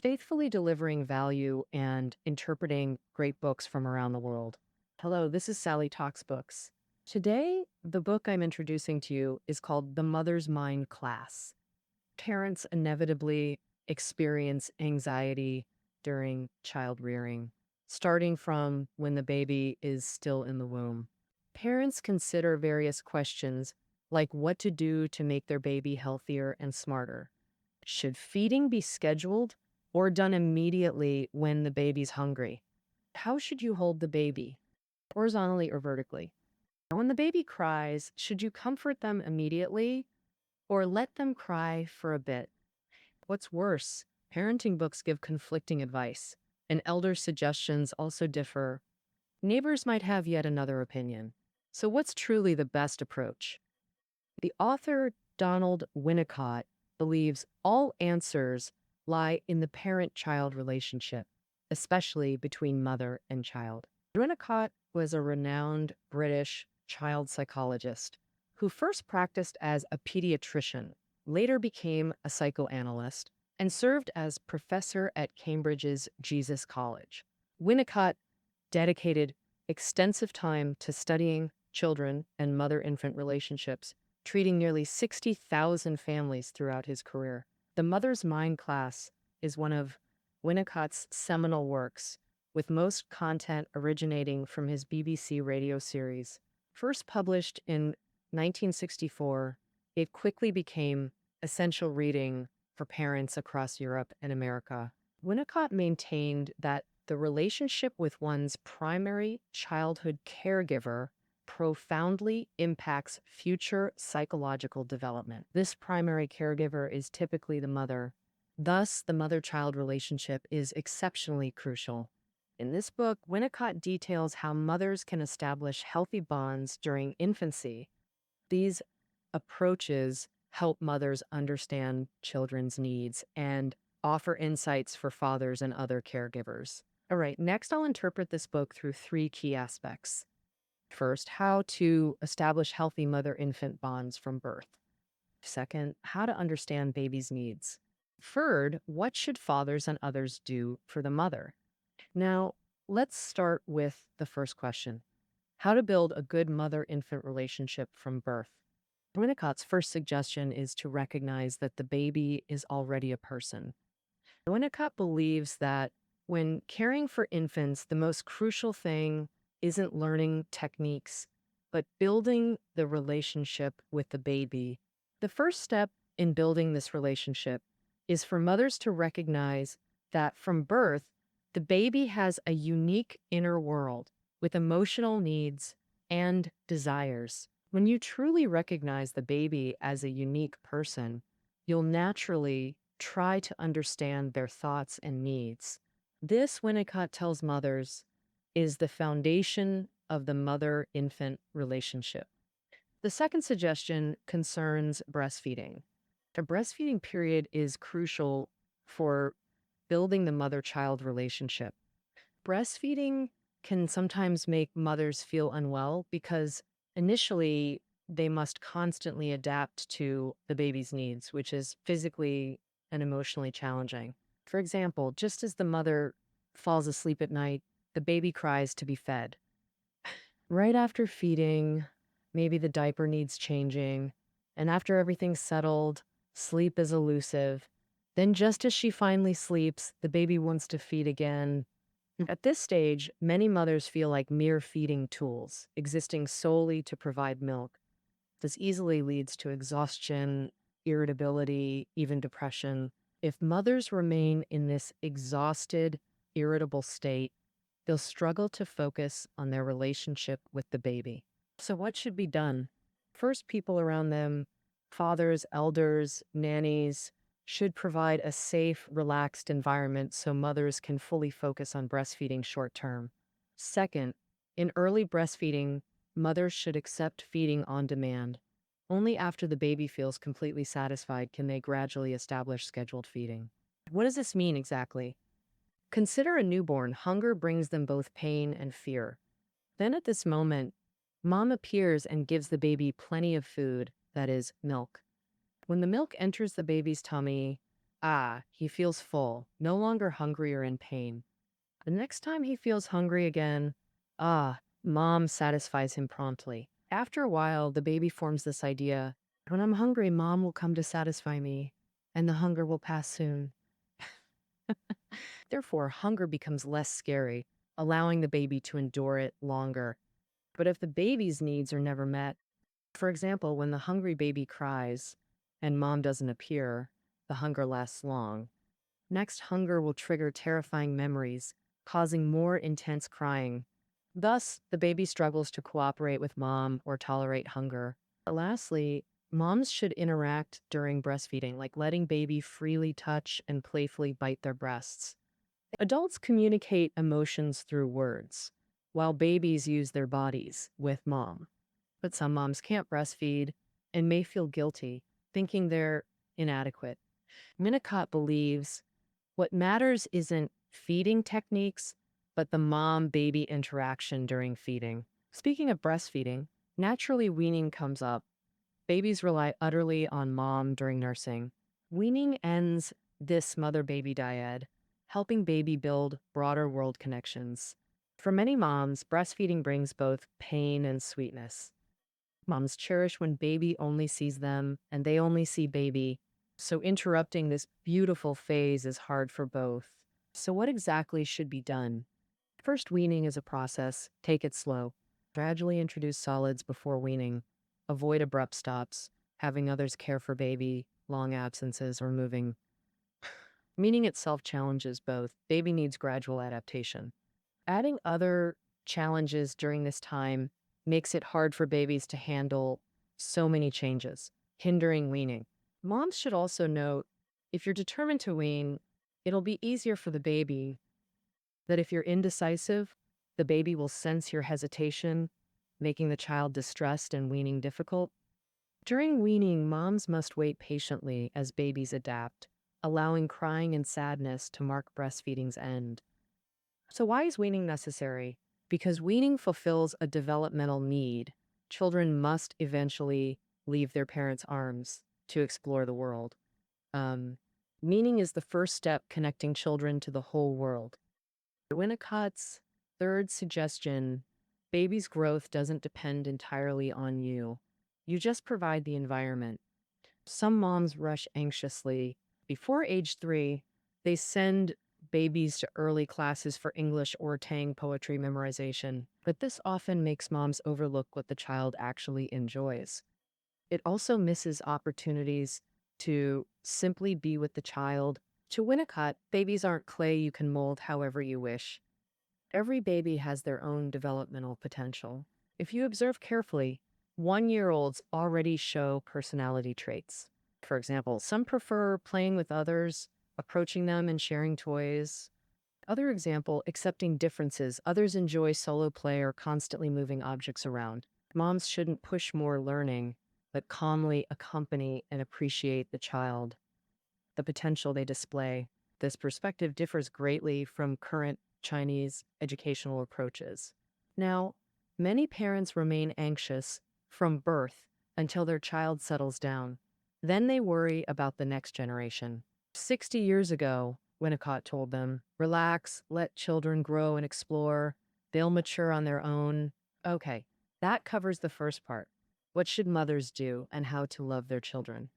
faithfully delivering value and interpreting great books from around the world. Hello, this is Sally Talks Books. Today, the book I'm introducing to you is called The Mother's Mind Class. Parents inevitably experience anxiety during child rearing, starting from when the baby is still in the womb. Parents consider various questions like what to do to make their baby healthier and smarter. Should feeding be scheduled or done immediately when the baby's hungry? How should you hold the baby, horizontally or vertically? When the baby cries, should you comfort them immediately or let them cry for a bit? What's worse, parenting books give conflicting advice, and elder suggestions also differ. Neighbors might have yet another opinion. So, what's truly the best approach? The author, Donald Winnicott, believes all answers lie in the parent child relationship, especially between mother and child. Winnicott was a renowned British child psychologist who first practiced as a pediatrician, later became a psychoanalyst, and served as professor at Cambridge's Jesus College. Winnicott dedicated extensive time to studying children and mother infant relationships, treating nearly 60,000 families throughout his career. The Mother's Mind class is one of Winnicott's seminal works, with most content originating from his BBC radio series. First published in 1964, it quickly became essential reading for parents across Europe and America. Winnicott maintained that the relationship with one's primary childhood caregiver profoundly impacts future psychological development. This primary caregiver is typically the mother. Thus, the mother-child relationship is exceptionally crucial. In this book, Winnicott details how mothers can establish healthy bonds during infancy. These approaches help mothers understand children's needs and offer insights for fathers and other caregivers. All right, next I'll interpret this book through three key aspects. First, how to establish healthy mother-infant bonds from birth. Second, how to understand baby's needs. Third, what should fathers and others do for the mother? Now, let's start with the first question. How to build a good mother-infant relationship from birth. Winnicott's first suggestion is to recognize that the baby is already a person. Winnicott believes that when caring for infants, the most crucial thing isn't learning techniques, but building the relationship with the baby. The first step in building this relationship is for mothers to recognize that from birth, the baby has a unique inner world with emotional needs and desires. When you truly recognize the baby as a unique person, you'll naturally try to understand their thoughts and needs. This, Winnicott tells mothers, is the foundation of the mother-infant relationship. The second suggestion concerns breastfeeding. The breastfeeding period is crucial for building the mother-child relationship. Breastfeeding can sometimes make mothers feel unwell because initially they must constantly adapt to the baby's needs, which is physically and emotionally challenging. For example, just as the mother falls asleep at night, the baby cries to be fed. Right after feeding, maybe the diaper needs changing, and after everything's settled, sleep is elusive. Then just as she finally sleeps, the baby wants to feed again. At this stage, many mothers feel like mere feeding tools, existing solely to provide milk. This easily leads to exhaustion, irritability, even depression. If mothers remain in this exhausted, irritable state, they'll struggle to focus on their relationship with the baby. So, what should be done? First, people around them, fathers, elders, nannies, should provide a safe, relaxed environment so mothers can fully focus on breastfeeding short term. Second, in early breastfeeding, mothers should accept feeding on demand. Only after the baby feels completely satisfied can they gradually establish scheduled feeding. What does this mean exactly? Consider a newborn. Hunger brings them both pain and fear. Then at this moment, mom appears and gives the baby plenty of food, that is, milk. When the milk enters the baby's tummy, Ah, he feels full, no longer hungry or in pain. The next time he feels hungry again, ah, mom satisfies him promptly. After a while, the baby forms this idea: when I'm hungry, mom will come to satisfy me, and the hunger will pass soon. Therefore, hunger becomes less scary, allowing the baby to endure it longer. But if the baby's needs are never met, for example, when the hungry baby cries and mom doesn't appear, the hunger lasts long. Next, hunger will trigger terrifying memories, causing more intense crying. Thus, the baby struggles to cooperate with mom or tolerate hunger. Lastly, moms should interact during breastfeeding, like letting baby freely touch and playfully bite their breasts. Adults communicate emotions through words, while babies use their bodies with mom. But some moms can't breastfeed and may feel guilty, thinking they're inadequate. Winnicott believes what matters isn't feeding techniques, but the mom baby interaction during feeding. Speaking of breastfeeding, naturally weaning comes up. Babies rely utterly on mom during nursing. Weaning ends this mother baby dyad, helping baby build broader world connections. For many moms, breastfeeding brings both pain and sweetness. Moms cherish when baby only sees them and they only see baby. So interrupting this beautiful phase is hard for both. So what exactly should be done? First, weaning is a process. Take it slow. Gradually introduce solids before weaning. Avoid abrupt stops, having others care for baby, long absences, or moving. Weaning itself challenges both. Baby needs gradual adaptation. Adding other challenges during this time makes it hard for babies to handle so many changes, hindering weaning. Moms should also note, if you're determined to wean, it'll be easier for the baby. That if you're indecisive, the baby will sense your hesitation, making the child distressed and weaning difficult. During weaning, moms must wait patiently as babies adapt, allowing crying and sadness to mark breastfeeding's end. So, why is weaning necessary? Because weaning fulfills a developmental need. Children must eventually leave their parents' arms to explore the world. Um, Weaning is the first step connecting children to the whole world. Winnicott's third suggestion: baby's growth doesn't depend entirely on you. You just provide the environment. Some moms rush anxiously. Before age 3, they send babies to early classes for English or Tang poetry memorization. But this often makes moms overlook what the child actually enjoys. It also misses opportunities to simply be with the child. To Winnicott, babies aren't clay you can mold however you wish. Every baby has their own developmental potential. If you observe carefully, 1-year-olds already show personality traits. For example, some prefer playing with others, approaching them and sharing toys. Other example, accepting differences. Others enjoy solo play or constantly moving objects around. Moms shouldn't push more learning, but calmly accompany and appreciate the child, the potential they display. This perspective differs greatly from current Chinese educational approaches. Now, many parents remain anxious from birth until their child settles down. Then they worry about the next generation. 60 years ago, Winnicott told them, relax, let children grow and explore. They'll mature on their own. Okay, that covers the first part. What should mothers do and how to love their children?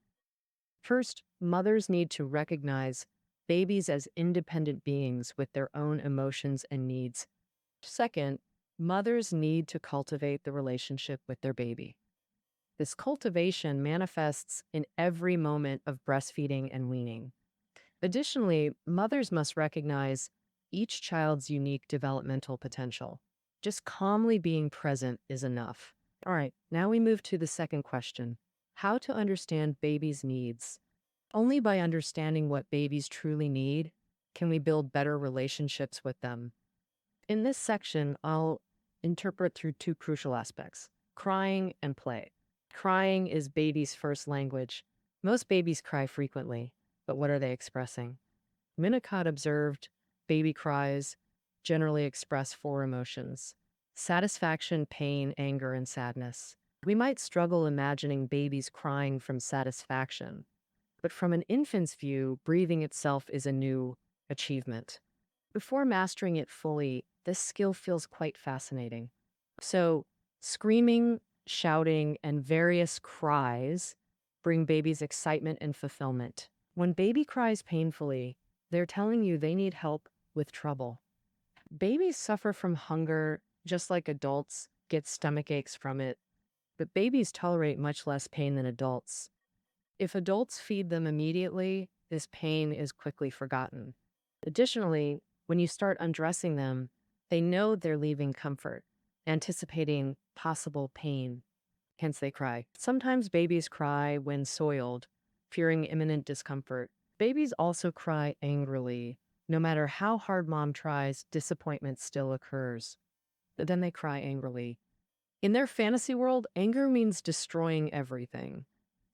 First, mothers need to recognize babies as independent beings with their own emotions and needs. Second, mothers need to cultivate the relationship with their baby. This cultivation manifests in every moment of breastfeeding and weaning. Additionally, mothers must recognize each child's unique developmental potential. Just calmly being present is enough. All right, now we move to the second question: how to understand babies' needs. Only by understanding what babies truly need can we build better relationships with them. In this section, I'll interpret through two crucial aspects: crying and play. Crying is baby's first language. Most babies cry frequently, but what are they expressing? Winnicott observed baby cries generally express four emotions: satisfaction, pain, anger, and sadness. We might struggle imagining babies crying from satisfaction, But from an infant's view, breathing itself is a new achievement. Before mastering it fully, this skill feels quite fascinating. So, screaming, shouting, and various cries bring babies excitement and fulfillment. When baby cries painfully, they're telling you they need help with trouble. Babies suffer from hunger just like adults get stomach aches from it, but babies tolerate much less pain than adults. If adults feed them immediately, this pain is quickly forgotten. Additionally, when you start undressing them, they know they're leaving comfort, anticipating possible pain. Hence, they cry. Sometimes babies cry when soiled, fearing imminent discomfort. Babies also cry angrily. No matter how hard mom tries, disappointment still occurs. But then they cry angrily. In their fantasy world, anger means destroying everything.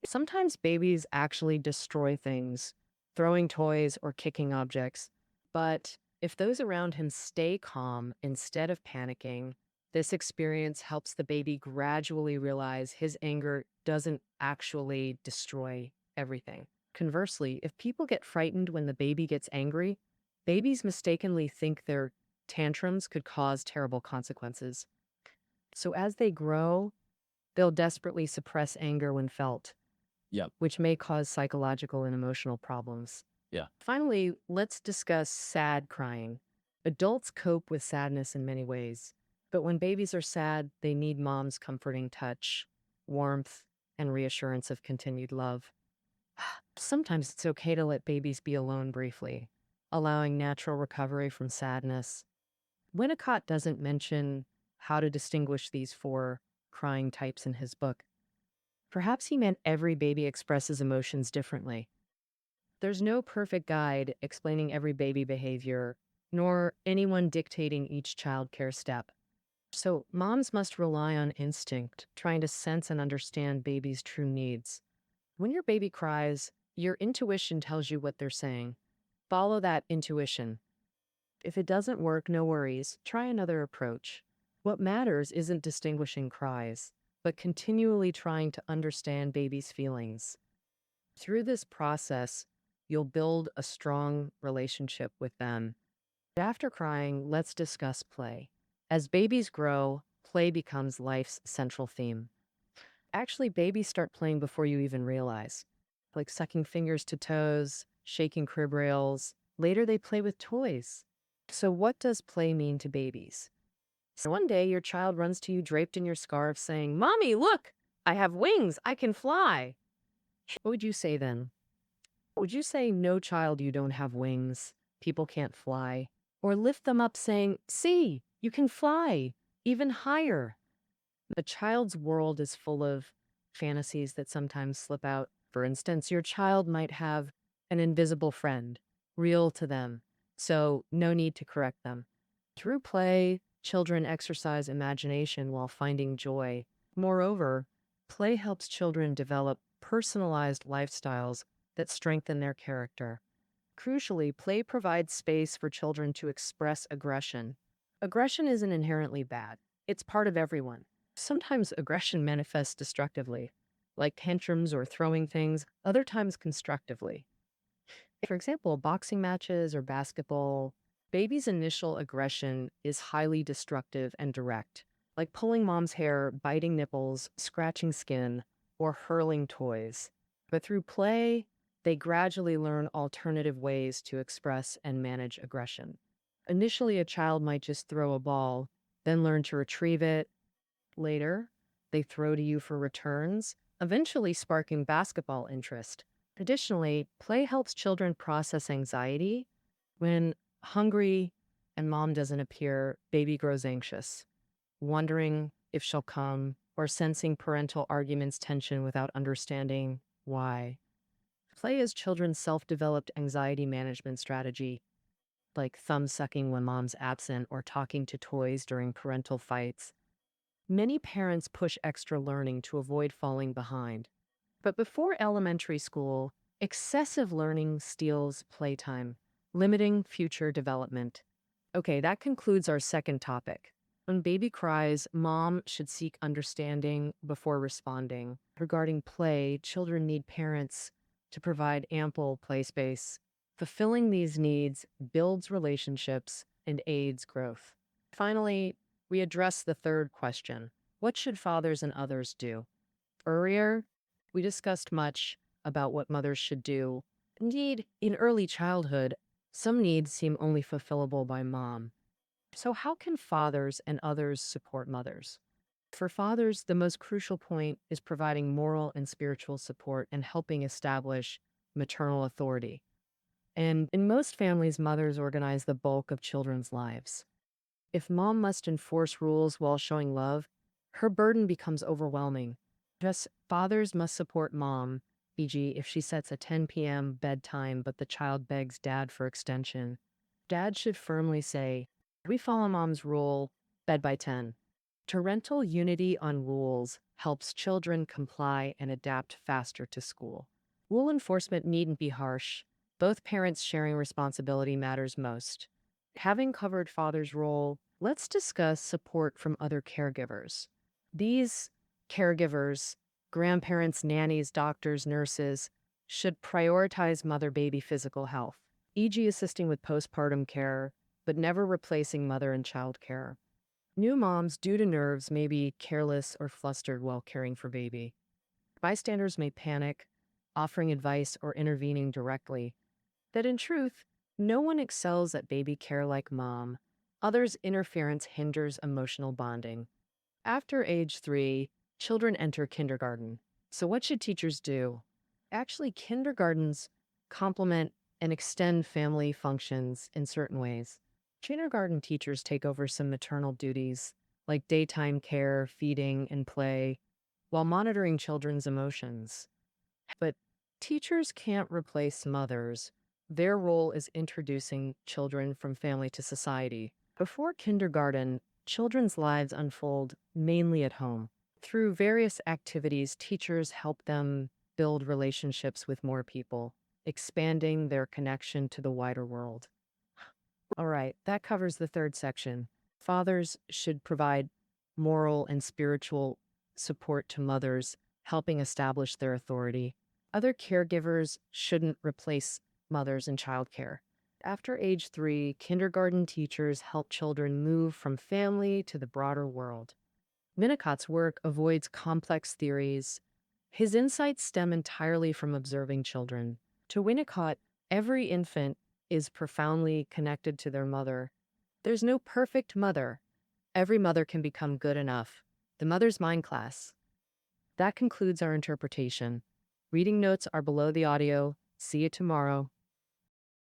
Sometimes babies actually destroy things, throwing toys or kicking objects. But if those around him stay calm instead of panicking, this experience helps the baby gradually realize his anger doesn't actually destroy everything. Conversely, if people get frightened when the baby gets angry, babies mistakenly think their tantrums could cause terrible consequences. So as they grow, they'll desperately suppress anger when felt, Yep. which may cause psychological and emotional problems. Yeah. Finally, let's discuss sad crying. Adults cope with sadness in many ways, but when babies are sad, they need mom's comforting touch, warmth, and reassurance of continued love. Sometimes it's okay to let babies be alone briefly, allowing natural recovery from sadness. Winnicott doesn't mention how to distinguish these four crying types in his book. Perhaps he meant every baby expresses emotions differently. There's no perfect guide explaining every baby behavior, nor anyone dictating each childcare step. So, moms must rely on instinct, trying to sense and understand baby's true needs. When your baby cries, your intuition tells you what they're saying. Follow that intuition. If it doesn't work, no worries. Try another approach. What matters isn't distinguishing cries, but continually trying to understand baby's feelings. Through this process, you'll build a strong relationship with them. After crying, let's discuss play. As babies grow, play becomes life's central theme. Actually, babies start playing before you even realize, like sucking fingers to toes, shaking crib rails. Later, they play with toys. So, what does play mean to babies? So one day, your child runs to you draped in your scarf, saying, "Mommy, look, I have wings, I can fly." What would you say then? Would you say, "No, child, you don't have wings, people can't fly"? Or lift them up, saying, "See, you can fly, even higher"? The child's world is full of fantasies that sometimes slip out. For instance, your child might have an invisible friend, real to them, so no need to correct them. Through play, children exercise imagination while finding joy. Moreover, play helps children develop personalized lifestyles that strengthen their character. Crucially, play provides space for children to express aggression. Aggression isn't inherently bad, it's part of everyone. Sometimes aggression manifests destructively, like tantrums or throwing things, other times constructively. For example, boxing matches or basketball, baby's initial aggression is highly destructive and direct, like pulling mom's hair, biting nipples, scratching skin, or hurling toys. But through play, they gradually learn alternative ways to express and manage aggression. Initially, a child might just throw a ball, then learn to retrieve it. Later, they throw to you for returns, eventually sparking basketball interest. Additionally, play helps children process anxiety. When hungry and mom doesn't appear, baby grows anxious, wondering if she'll come or sensing parental arguments tension without understanding why. Play is children's self-developed anxiety management strategy, like thumb sucking when mom's absent or talking to toys during parental fights. Many parents push extra learning to avoid falling behind. But before elementary school, excessive learning steals playtime, limiting future development. Okay, that concludes our second topic. When baby cries, mom should seek understanding before responding. Regarding play, children need parents to provide ample play space. Fulfilling these needs builds relationships and aids growth. Finally, we address the third question: what should fathers and others do? Earlier, we discussed much about what mothers should do. Indeed, in early childhood, some needs seem only fulfillable by mom. So, how can fathers and others support mothers? For fathers, the most crucial point is providing moral and spiritual support and helping establish maternal authority. And in most families, mothers organize the bulk of children's lives. If mom must enforce rules while showing love, her burden becomes overwhelming. Just fathers must support mom, e.g., if she sets a 10 p.m. bedtime but the child begs dad for extension. Dad should firmly say, we follow mom's rule, bed by 10. Parental unity on rules helps children comply and adapt faster to school. Rule enforcement needn't be harsh. Both parents sharing responsibility matters most. Having covered father's role, let's discuss support from other caregivers. These caregivers, grandparents, nannies, doctors, nurses, should prioritize mother-baby physical health, e.g., assisting with postpartum care, but never replacing mother and child care. New moms, due to nerves, may be careless or flustered while caring for baby. Bystanders may panic, offering advice or intervening directly. That in truth, no one excels at baby care like mom. Others' interference hinders emotional bonding. After age 3, children enter kindergarten. So what should teachers do? Actually, kindergartens complement and extend family functions in certain ways. Kindergarten teachers take over some maternal duties, like daytime care, feeding, and play, while monitoring children's emotions. But teachers can't replace mothers. Their role is introducing children from family to society. Before kindergarten, children's lives unfold mainly at home. Through various activities, teachers help them build relationships with more people, expanding their connection to the wider world. All right, that covers the third section. Fathers should provide moral and spiritual support to mothers, helping establish their authority. Other caregivers shouldn't replace mothers in childcare. After age 3, kindergarten teachers help children move from family to the broader world. Winnicott's work avoids complex theories. His insights stem entirely from observing children. To Winnicott, every infant is profoundly connected to their mother. There's no perfect mother. Every mother can become good enough. The Mother's Mind class. That concludes our interpretation. Reading notes are below the audio. See you tomorrow.